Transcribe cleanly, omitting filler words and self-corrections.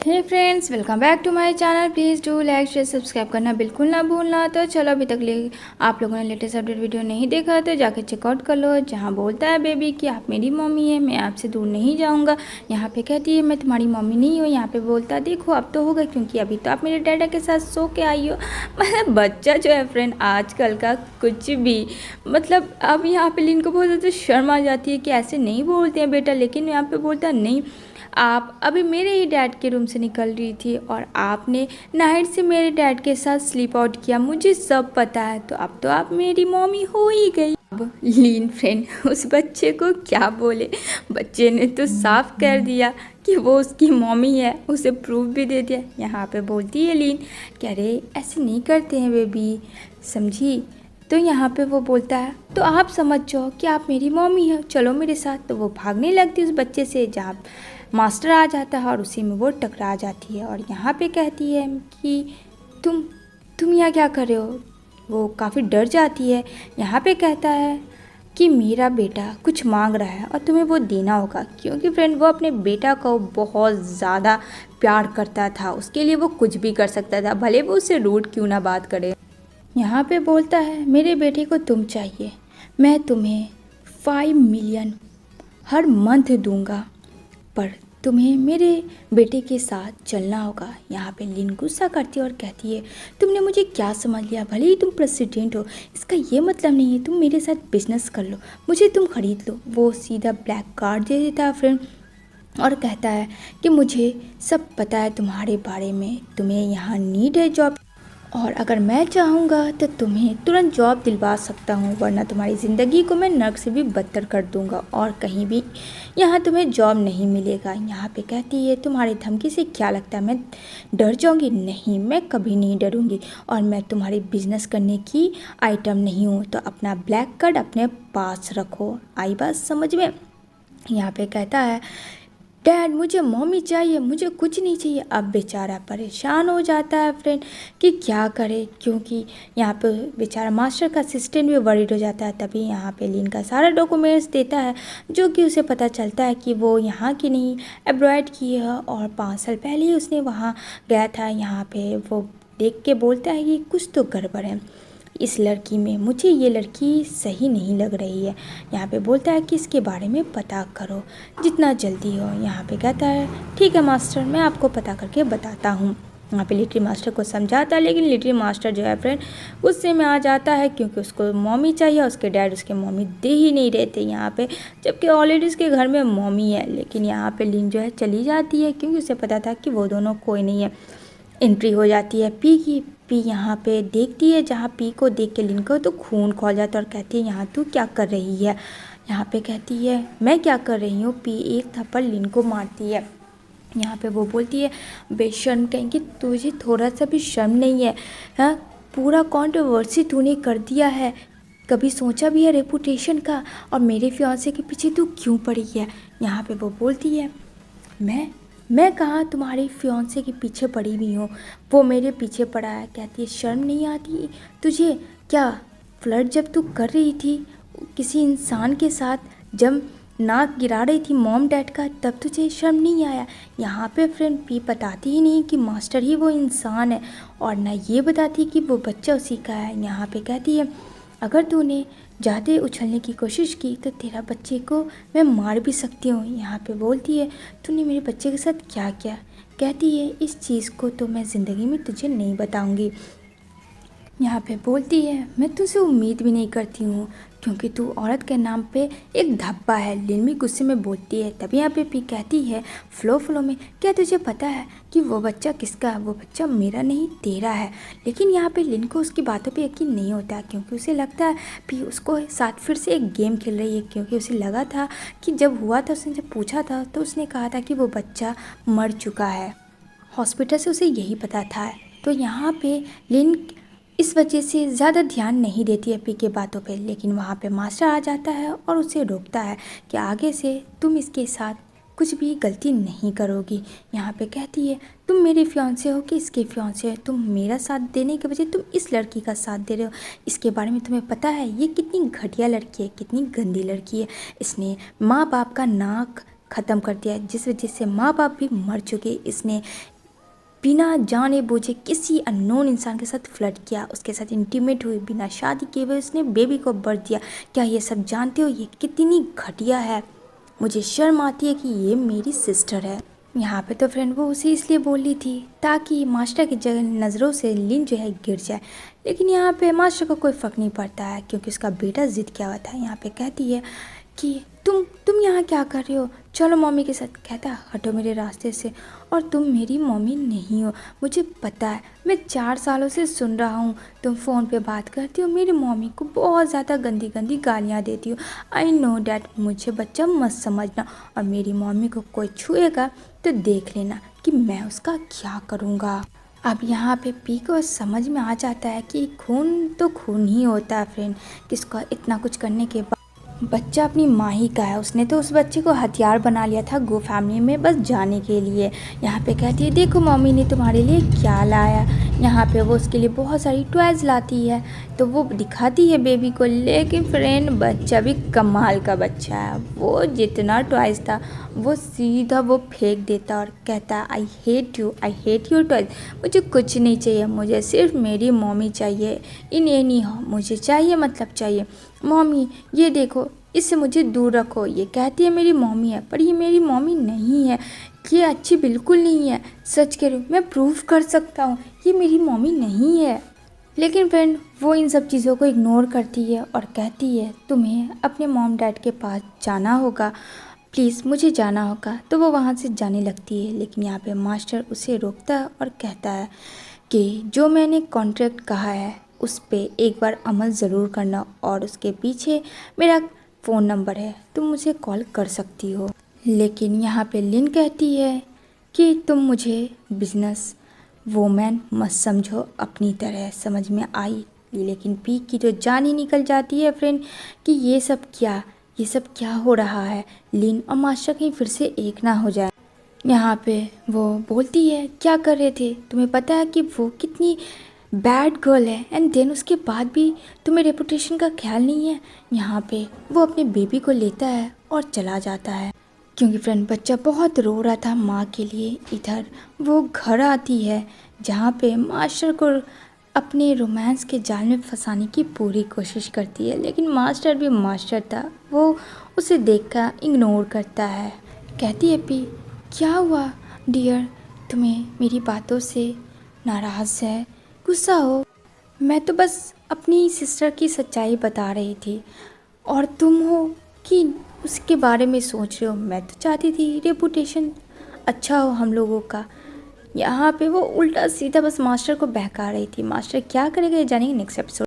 Hey friends, welcome back to my channel. Please do like share subscribe करना बिल्कुल ना भूलना। तो चलो, अभी तक आप लोगों ने लेटेस्ट अपडेट वीडियो नहीं देखा तो जाकर चेकआउट कर लो, जहाँ बोलता है बेबी कि आप मेरी मम्मी है, मैं आपसे दूर नहीं जाऊँगा। यहाँ पे कहती है मैं तुम्हारी मम्मी नहीं हूँ। यहाँ पे बोलता है देखो अब तो होगा, क्योंकि अभी तो आप मेरे डैडा के साथ सो के आई हो। मतलब बच्चा जो है फ्रेंड आजकल का कुछ भी, मतलब अब यहाँ पे लिन को बहुत ज़्यादा शर्म आ जाती है कि ऐसे नहीं बोलते हैं बेटा, लेकिन यहाँ पे बोलता है नहीं, आप अभी मेरे ही डैड के रूम से निकल रही थी और आपने नाइट से मेरे डैड के साथ स्लीप आउट किया, मुझे सब पता है, तो अब तो आप मेरी मम्मी हो ही गई। अब लीन फ्रेंड उस बच्चे को क्या बोले, बच्चे ने तो साफ कर दिया कि वो उसकी मम्मी है, उसे प्रूफ भी दे दिया। यहाँ पे बोलती है लीन कि अरे ऐसे नहीं करते हैं बेबी, समझी। तो यहाँ पे वो बोलता है तो आप समझ जाओ कि आप मेरी मम्मी हो, चलो मेरे साथ। तो वो भागने लगती है उस बच्चे से, जहाँ मास्टर आ जाता है और उसी में वो टकरा जाती है और यहाँ पे कहती है कि तुम यहाँ क्या कर रहे हो। वो काफ़ी डर जाती है। यहाँ पे कहता है कि मेरा बेटा कुछ मांग रहा है और तुम्हें वो देना होगा, क्योंकि फ्रेंड वो अपने बेटा को बहुत ज़्यादा प्यार करता था, उसके लिए वो कुछ भी कर सकता था, भले वो उससे रूड क्यों ना बात करे। यहाँ पे बोलता है मेरे बेटे को तुम चाहिए, मैं तुम्हें 5 मिलियन हर मंथ दूंगा, पर तुम्हें मेरे बेटे के साथ चलना होगा। यहाँ पे लिन गुस्सा करती है और कहती है तुमने मुझे क्या समझ लिया, भले ही तुम प्रेसिडेंट हो, इसका ये मतलब नहीं है तुम मेरे साथ बिजनेस कर लो, मुझे तुम खरीद लो। वो सीधा ब्लैक कार्ड दे देता है फ्रेंड और कहता है कि मुझे सब पता है तुम्हारे बारे में, तुम्हें यहाँ नीड है जॉब, और अगर मैं चाहूँगा तो तुम्हें तुरंत जॉब दिलवा सकता हूँ, वरना तुम्हारी ज़िंदगी को मैं नर्क से भी बदतर कर दूँगा और कहीं भी यहाँ तुम्हें जॉब नहीं मिलेगा। यहाँ पे कहती है तुम्हारी धमकी से क्या लगता है मैं डर जाऊँगी? नहीं, मैं कभी नहीं डरूँगी, और मैं तुम्हारी बिजनेस करने की आइटम नहीं हूँ, तो अपना ब्लैक कार्ड अपने पास रखो। आई बात समझ में? यहाँ पे कहता है डैड मुझे मम्मी चाहिए, मुझे कुछ नहीं चाहिए। अब बेचारा परेशान हो जाता है फ्रेंड कि क्या करे, क्योंकि यहाँ पे बेचारा मास्टर का असिस्टेंट भी वरीड हो जाता है। तभी यहाँ पे लिन का सारा डॉक्यूमेंट्स देता है, जो कि उसे पता चलता है कि वो यहाँ की नहीं एब्रॉयड की है और 5 साल पहले ही उसने वहाँ गया था। यहाँ पे वो देख के बोलता है कि कुछ तो गड़बड़ है इस लड़की में, मुझे ये लड़की सही नहीं लग रही है। यहाँ पे बोलता है कि इसके बारे में पता करो जितना जल्दी हो। यहाँ पे कहता है ठीक है मास्टर, मैं आपको पता करके बताता हूँ। यहाँ पे लिटिल मास्टर को समझाता है, लेकिन लिटिल मास्टर जो है फ्रेंड गुस्से में आ जाता है, क्योंकि उसको मम्मी चाहिए, उसके डैड उसके मम्मी दे ही नहीं रहते यहाँ पे, जबकि ऑलरेडी उसके घर में मम्मी है। लेकिन यहाँ पे लिन जो है चली जाती है, क्योंकि उसे पता था कि वो दोनों कोई नहीं है। एंट्री हो जाती है पी की। पी यहाँ पे देखती है, जहाँ पी को देख के लिन को तो खून खौल जाता है और कहती है यहाँ तू क्या कर रही है। यहाँ पे कहती है मैं क्या कर रही हूँ। पी एक थप्पड़ लिन को मारती है। यहाँ पे वो बोलती है बेशर्म कहीं कि तुझे थोड़ा सा भी शर्म नहीं है, हाँ पूरा कंट्रोवर्सी तूने कर दिया है, कभी सोचा भी है रेपुटेशन का, और मेरे फियांसे के पीछे तू क्यों पड़ी है। यहाँ पे वो बोलती है मैं कहाँ तुम्हारे फियांसे के पीछे पड़ी हुई हूँ, वो मेरे पीछे पड़ा है। कहती है शर्म नहीं आती तुझे क्या, फ्लर्ट जब तू कर रही थी किसी इंसान के साथ, जब नाक गिरा रही थी मॉम डैड का, तब तुझे शर्म नहीं आया। यहाँ पे फ्रेंड पी बताती ही नहीं कि मास्टर ही वो इंसान है, और ना ये बताती कि वो बच्चा उसी का है। यहाँ पे कहती है अगर तूने ज़्यादा उछलने की कोशिश की तो तेरा बच्चे को मैं मार भी सकती हूँ। यहाँ पे बोलती है तूने मेरे बच्चे के साथ क्या किया। कहती है इस चीज़ को तो मैं ज़िंदगी में तुझे नहीं बताऊँगी। यहाँ पे बोलती है मैं तुझसे उम्मीद भी नहीं करती हूँ, क्योंकि तू औरत के नाम पे एक धब्बा है। लिन भी गुस्से में बोलती है। तभी यहाँ पे पी कहती है फ्लो में क्या तुझे पता है कि वो बच्चा किसका है, वो बच्चा मेरा नहीं तेरा है। लेकिन यहाँ पे लिन को उसकी बातों पे यकीन नहीं होता, क्योंकि उसे लगता है पी उसको साथ फिर से एक गेम खेल रही है, क्योंकि उसे लगा था कि जब हुआ था उसने जब पूछा था तो उसने कहा था कि वो बच्चा मर चुका है, हॉस्पिटल से उसे यही पता था। तो यहाँ पे लिन इस वजह से ज़्यादा ध्यान नहीं देती है पी के बातों पे, लेकिन वहाँ पे मास्टर आ जाता है और उसे रोकता है कि आगे से तुम इसके साथ कुछ भी गलती नहीं करोगी। यहाँ पे कहती है तुम मेरे फियांसे हो कि इसके फियांसे हो, तुम मेरा साथ देने के बजाय तुम इस लड़की का साथ दे रहे हो। इसके बारे में तुम्हें पता है ये कितनी घटिया लड़की है, कितनी गंदी लड़की है, इसने माँ बाप का नाक ख़त्म कर दिया, जिस वजह से माँ बाप भी मर चुके। इसने बिना जाने बूझे किसी अननोन इंसान के साथ फ्लर्ट किया, उसके साथ इंटीमेट हुई, बिना शादी किए हुए उसने बेबी को बर्थ दिया। क्या ये सब जानते हो? ये कितनी घटिया है। मुझे शर्म आती है कि ये मेरी सिस्टर है। यहाँ पे तो फ्रेंड वो उसे इसलिए बोल रही थी ताकि मास्टर की जगह नज़रों से लिन जो है गिर जाए, लेकिन यहाँ पे मास्टर को कोई फ़र्क नहीं पड़ता है क्योंकि उसका बेटा ज़िद किया हुआ था। यहाँ पे कहती है कि तुम यहाँ क्या कर रहे हो, चलो मम्मी के साथ। कहता है हटो मेरे रास्ते से, और तुम मेरी मम्मी नहीं हो। मुझे पता है, मैं 4 सालों से सुन रहा हूँ, तुम फ़ोन पे बात करती हो, मेरी मम्मी को बहुत ज़्यादा गंदी गंदी गालियाँ देती हो। आई नो डैट, मुझे बच्चा मत समझना, और मेरी मम्मी को कोई छुएगा तो देख लेना कि मैं उसका क्या करूँगा। अब यहाँ पे पी को समझ में आ जाता है कि खून तो खून ही होता है फ्रेंड। किसका इतना कुछ करने के बाद बच्चा अपनी माँ ही का है, उसने तो उस बच्चे को हथियार बना लिया था गो फैमिली में बस जाने के लिए। यहाँ पे कहती है देखो मम्मी ने तुम्हारे लिए क्या लाया। यहाँ पे वो उसके लिए बहुत सारी टॉयज़ लाती है, तो वो दिखाती है बेबी को, लेकिन फ्रेंड बच्चा भी कमाल का बच्चा है। वो जितना टॉयज़ था वो सीधा वो फेंक देता और कहता आई हेट यू टॉयज़। मुझे कुछ नहीं चाहिए, मुझे सिर्फ मेरी मम्मी चाहिए। इन्हें नहीं हो, मुझे चाहिए मतलब चाहिए। मम्मी ये देखो, इससे मुझे दूर रखो। ये कहती है मेरी मम्मी है, पर ये मेरी मम्मी नहीं है, ये अच्छी बिल्कुल नहीं है। सच कह रही हूँ, मैं प्रूफ कर सकता हूँ ये मेरी मम्मी नहीं है। लेकिन फ्रेंड वो इन सब चीज़ों को इग्नोर करती है और कहती है तुम्हें अपने मॉम डैड के पास जाना होगा, प्लीज़ मुझे जाना होगा। तो वो वहाँ से जाने लगती है, लेकिन यहाँ पे मास्टर उसे रोकता है और कहता है कि जो मैंने कॉन्ट्रैक्ट कहा है उस पे एक बार अमल ज़रूर करना, और उसके पीछे मेरा फ़ोन नंबर है, तुम मुझे कॉल कर सकती हो। लेकिन यहाँ पे लिन कहती है कि तुम मुझे बिजनेस वोमैन मत समझो, अपनी तरह समझ में आई। लेकिन पी की तो जान ही निकल जाती है फ्रेंड कि ये सब क्या हो रहा है। लिन और मास्टर कहीं फिर से एक ना हो जाए। यहाँ पे वो बोलती है क्या कर रहे थे, तुम्हें पता है कि वो कितनी बैड गर्ल है, एंड देन उसके बाद भी तुम्हें रेपुटेशन का ख्याल नहीं है। यहाँ पे वो अपने बेबी को लेता है और चला जाता है क्योंकि फ्रेंड बच्चा बहुत रो रहा था माँ के लिए। इधर वो घर आती है जहाँ पे मास्टर को अपने रोमांस के जाल में फंसाने की पूरी कोशिश करती है, लेकिन मास्टर भी मास्टर था, वो उसे देखकर इग्नोर करता है। कहती है पी क्या हुआ डियर, तुम्हें मेरी बातों से नाराज़ है, गुस्सा हो? मैं तो बस अपनी सिस्टर की सच्चाई बता रही थी, और तुम हो कि उसके बारे में सोच रहे हो। मैं तो चाहती थी रेपुटेशन अच्छा हो हम लोगों का। यहाँ पे वो उल्टा सीधा बस मास्टर को बहका रही थी। मास्टर क्या करेगा ये जानेंगे नेक्स्ट एपिसोड।